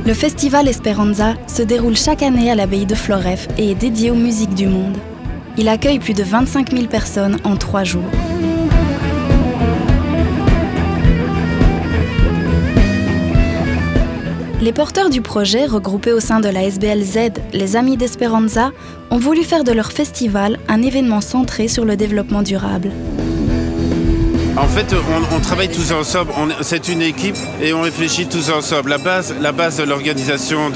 Le festival Esperanza se déroule chaque année à l'abbaye de Floreffe et est dédié aux musiques du monde. Il accueille plus de 25 000 personnes en 3 jours. Les porteurs du projet, regroupés au sein de la SBLZ, les Amis d'Esperanza, ont voulu faire de leur festival un événement centré sur le développement durable. En fait, on travaille tous ensemble, c'est une équipe et on réfléchit tous ensemble. La base de l'organisation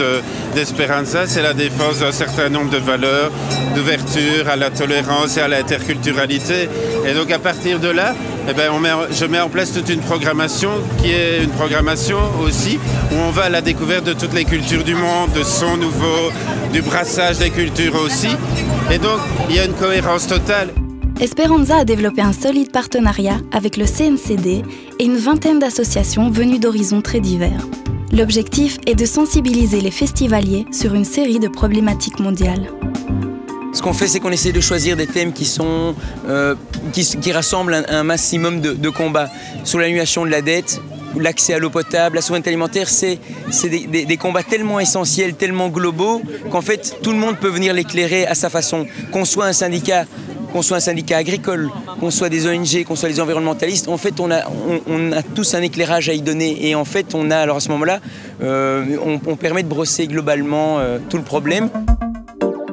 d'Esperanza, c'est la défense d'un certain nombre de valeurs, d'ouverture à la tolérance et à l'interculturalité. Et donc à partir de là, je mets en place toute une programmation qui est une programmation aussi où on va à la découverte de toutes les cultures du monde, de sons nouveaux, du brassage des cultures aussi. Et donc il y a une cohérence totale. Esperanza a développé un solide partenariat avec le CNCD et une vingtaine d'associations venues d'horizons très divers. L'objectif est de sensibiliser les festivaliers sur une série de problématiques mondiales. Ce qu'on fait, c'est qu'on essaie de choisir des thèmes qui rassemblent un maximum de combats. Sur l'annulation de la dette, l'accès à l'eau potable, la souveraineté alimentaire, c'est des combats tellement essentiels, tellement globaux, qu'en fait, tout le monde peut venir l'éclairer à sa façon. Qu'on soit un syndicat agricole, qu'on soit des ONG, qu'on soit des environnementalistes, en fait, on a tous un éclairage à y donner. Et en fait, alors à ce moment-là, on permet de brosser globalement tout le problème.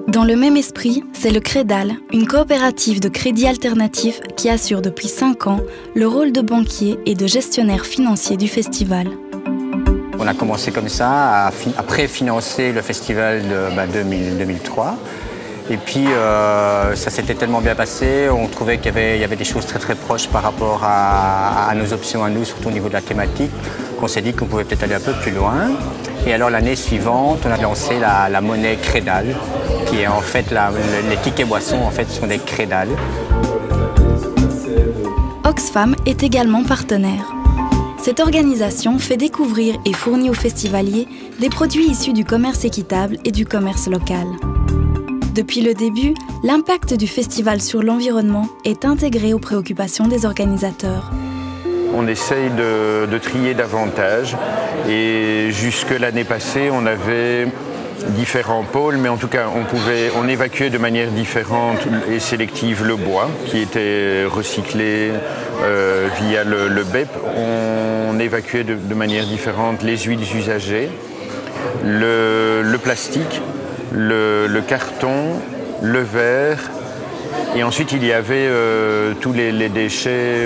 Dans le même esprit, c'est le Crédal, une coopérative de crédit alternatif qui assure depuis 5 ans le rôle de banquier et de gestionnaire financier du festival. On a commencé comme ça à préfinancer le festival de 2003. Et puis ça s'était tellement bien passé, on trouvait qu'il y avait des choses très très proches par rapport à nos options à nous, surtout au niveau de la thématique, qu'on s'est dit qu'on pouvait peut-être aller un peu plus loin. Et alors l'année suivante, on a lancé la monnaie Crédal, qui est en fait les tickets boissons en fait sont des Crédal. Oxfam est également partenaire. Cette organisation fait découvrir et fournit aux festivaliers des produits issus du commerce équitable et du commerce local. Depuis le début, l'impact du festival sur l'environnement est intégré aux préoccupations des organisateurs. On essaye de trier davantage et jusque l'année passée, on avait différents pôles, mais en tout cas, on évacuait de manière différente et sélective le bois qui était recyclé via le BEP. On évacuait de manière différente les huiles usagées, le plastique, le carton, le verre, et ensuite il y avait tous les déchets,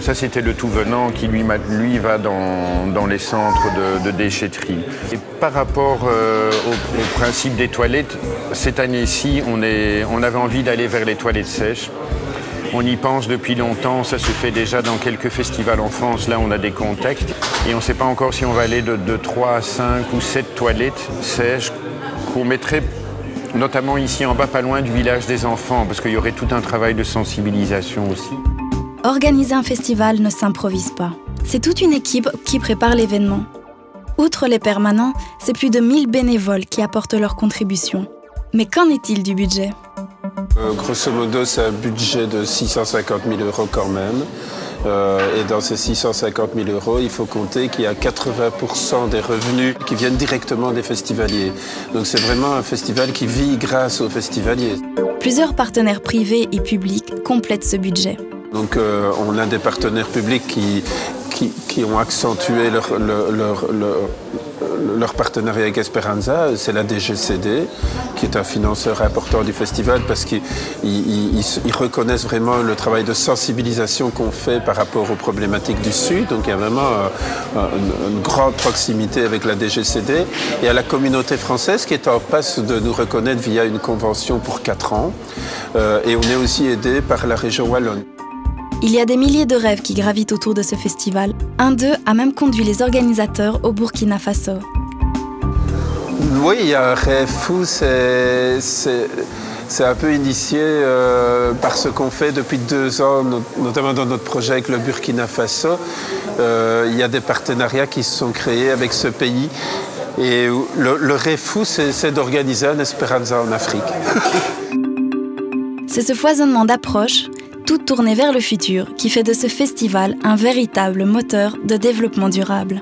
ça c'était le tout venant qui lui va dans les centres de déchetterie. Et par rapport au principe des toilettes, cette année-ci on avait envie d'aller vers les toilettes sèches. On y pense depuis longtemps, ça se fait déjà dans quelques festivals en France, là on a des contacts, et on ne sait pas encore si on va aller de 3 à 5 ou 7 toilettes sèches qu'on mettrait notamment ici en bas, pas loin du village des enfants, parce qu'il y aurait tout un travail de sensibilisation aussi. Organiser un festival ne s'improvise pas. C'est toute une équipe qui prépare l'événement. Outre les permanents, c'est plus de 1000 bénévoles qui apportent leur contribution. Mais qu'en est-il du budget ? Grosso modo, c'est un budget de 650 000 € quand même. Et dans ces 650 000 €, il faut compter qu'il y a 80% des revenus qui viennent directement des festivaliers. Donc c'est vraiment un festival qui vit grâce aux festivaliers. Plusieurs partenaires privés et publics complètent ce budget. Donc on a des partenaires publics qui ont accentué leur partenariat avec Esperanza. C'est la DGCD, qui est un financeur important du festival parce qu'ils reconnaissent vraiment le travail de sensibilisation qu'on fait par rapport aux problématiques du Sud. Donc il y a vraiment une grande proximité avec la DGCD. Et à la communauté française qui est en passe de nous reconnaître via une convention pour 4 ans. Et on est aussi aidé par la région wallonne. Il y a des milliers de rêves qui gravitent autour de ce festival. Un d'eux a même conduit les organisateurs au Burkina Faso. Oui, il y a un rêve fou, c'est un peu initié par ce qu'on fait depuis 2 ans, notamment dans notre projet avec le Burkina Faso. Il y a des partenariats qui se sont créés avec ce pays. Et le rêve fou, c'est d'organiser un Esperanza en Afrique. C'est ce foisonnement d'approches, toute tournée vers le futur, qui fait de ce festival un véritable moteur de développement durable.